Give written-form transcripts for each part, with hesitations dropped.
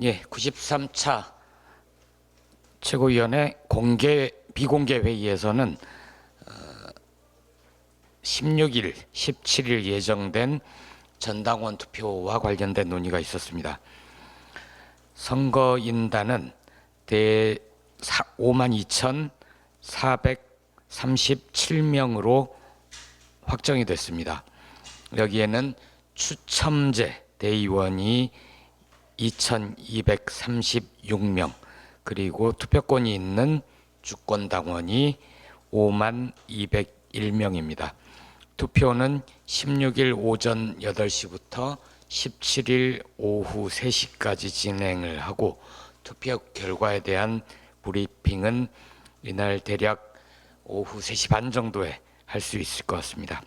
예, 93차 최고위원회 비공개 회의에서는 16일, 17일 예정된 전당원 투표와 관련된 논의가 있었습니다. 선거인단은 52,437명으로 확정이 됐습니다. 여기에는 추첨제 대의원이 2,236명, 그리고 투표권이 있는 주권당원이 52,201명입니다. 투표는 16일 오전 8시부터 17일 오후 3시까지 진행을 하고, 투표 결과에 대한 브리핑은 이날 대략 오후 3시 반 정도에 할 수 있을 것 같습니다.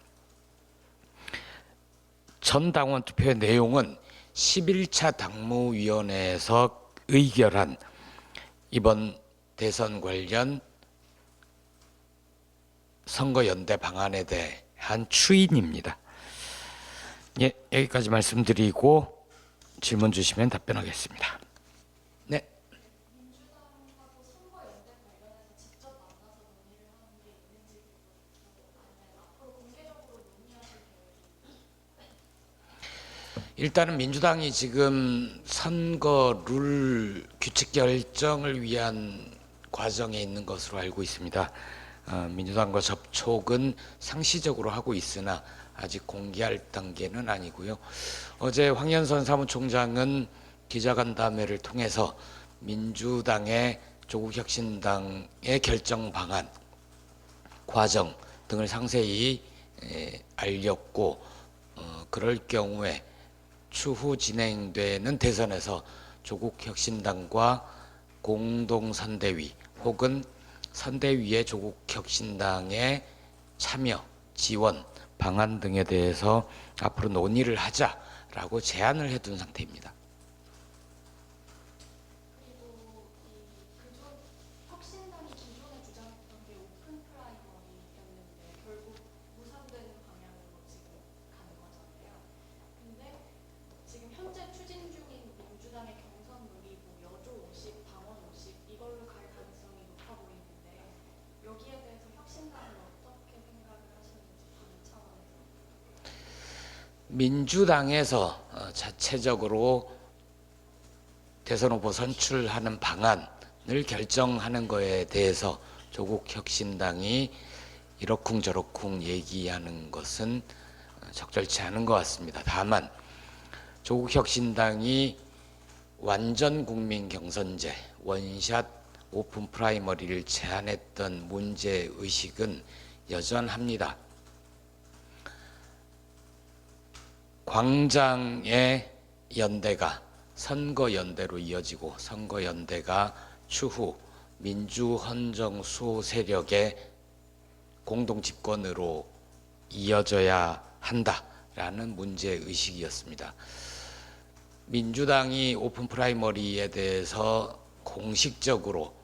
전 당원 투표의 내용은 11차 당무위원회에서 의결한 이번 대선 관련 선거연대 방안에 대한 추인입니다. 예, 여기까지 말씀드리고 질문 주시면 답변하겠습니다. 네. 일단은 민주당이 지금 선거 룰 규칙 결정을 위한 과정에 있는 것으로 알고 있습니다. 민주당과 접촉은 상시적으로 하고 있으나 아직 공개할 단계는 아니고요. 어제 황현선 사무총장은 기자간담회를 통해서 민주당의 조국혁신당의 결정 방안, 과정 등을 상세히 알렸고, 그럴 경우에 추후 진행되는 대선에서 조국혁신당과 공동선대위 혹은 선대위의 조국혁신당의 참여, 지원, 방안 등에 대해서 앞으로 논의를 하자라고 제안을 해둔 상태입니다. 그리고 혁신당이 기존에 주장했던 게 오픈 프라이머리였는데 결국 무산되는 방향으로 지금 가는 거잖아요. 근데 지금 현재 추진 중인 민주당의 경선 룰이 뭐 여조 50, 당원 50 이걸로 갈 가능성이 높아 보이는데 여기에 대해서 혁신당은 어떻게 생각을 하시는지 당 차원에서. 민주당에서 자체적으로 대선 후보 선출하는 방안을 결정하는 거에 대해서 조국혁신당이 이러쿵저러쿵 얘기하는 것은 적절치 않은 것 같습니다. 다만 조국혁신당이 완전 국민 경선제, 원샷 오픈 프라이머리를 제안했던 문제의식은 여전합니다. 광장의 연대가 선거연대로 이어지고, 선거연대가 추후 민주헌정 수호 세력의 공동집권으로 이어져야 한다라는 문제의식이었습니다. 민주당이 오픈 프라이머리에 대해서 공식적으로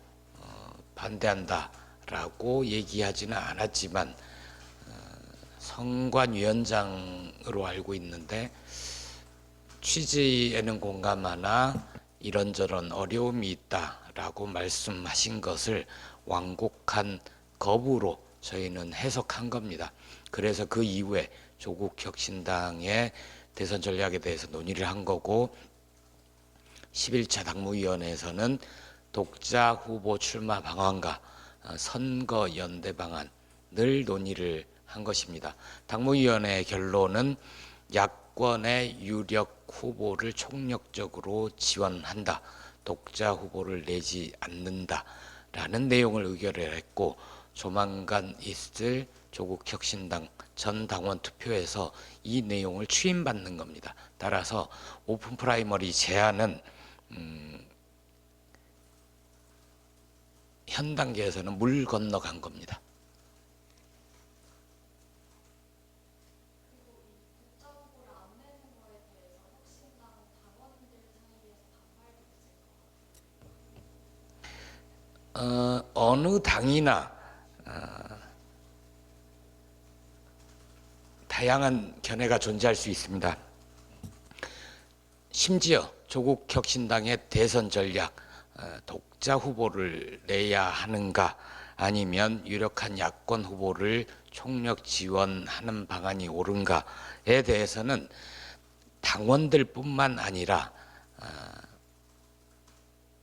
반대한다라고 얘기하지는 않았지만 선관위원장으로 알고 있는데, 취지에는 공감하나 이런저런 어려움이 있다라고 말씀하신 것을 완곡한 거부로 저희는 해석한 겁니다. 그래서 그 이후에 조국혁신당의 대선 전략에 대해서 논의를 한 거고, 11차 당무위원회에서는 독자 후보 출마 방안과 선거 연대 방안을 논의를 한 것입니다. 당무위원회의 결론은 야권의 유력 후보를 총력적으로 지원한다, 독자 후보를 내지 않는다라는 내용을 의결을 했고, 조만간 있을 조국혁신당 전 당원 투표에서 이 내용을 추인받는 겁니다. 따라서 오픈 프라이머리 제안은 현 단계에서는 물 건너간 겁니다. 어느 당이나 다양한 견해가 존재할 수 있습니다. 심지어 조국혁신당의 대선 전략, 독자 후보를 내야 하는가, 아니면 유력한 야권 후보를 총력 지원하는 방안이 옳은가에 대해서는 당원들뿐만 아니라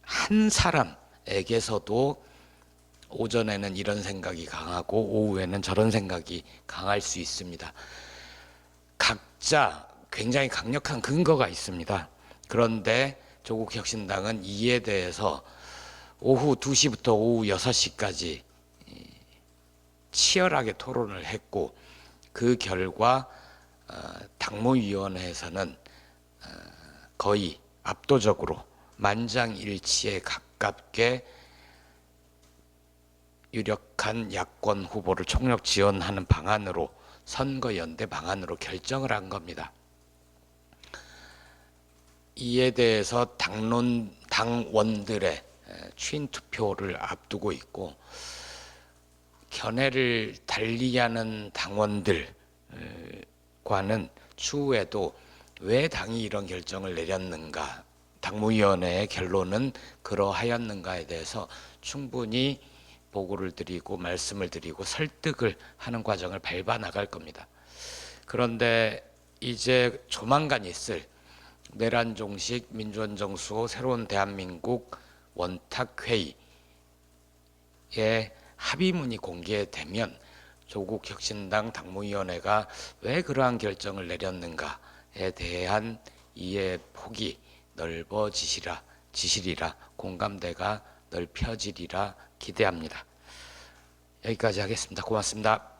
한 사람에게서도 오전에는 이런 생각이 강하고 오후에는 저런 생각이 강할 수 있습니다. 각자 굉장히 강력한 근거가 있습니다. 그런데 조국혁신당은 이에 대해서 오후 2시부터 오후 6시까지 치열하게 토론을 했고, 그 결과 당무위원회에서는 거의 압도적으로 만장일치에 가깝게 유력한 야권 후보를 총력 지원하는 방안으로, 선거연대 방안으로 결정을 한 겁니다. 이에 대해서 당원들의 추인 투표를 앞두고 있고, 견해를 달리하는 당원들과는 추후에도 왜 당이 이런 결정을 내렸는가, 당무위원회의 결론은 그러하였는가에 대해서 충분히 보고를 드리고 말씀을 드리고 설득을 하는 과정을 밟아 나갈 겁니다. 그런데 이제 조만간 있을 내란종식 민주헌정수호 새로운 대한민국 원탁회의에 합의문이 공개되면 조국혁신당 당무위원회가 왜 그러한 결정을 내렸는가에 대한 이해 폭이 넓어지시리라, 공감대가 넓혀지리라 기대합니다. 여기까지 하겠습니다. 고맙습니다.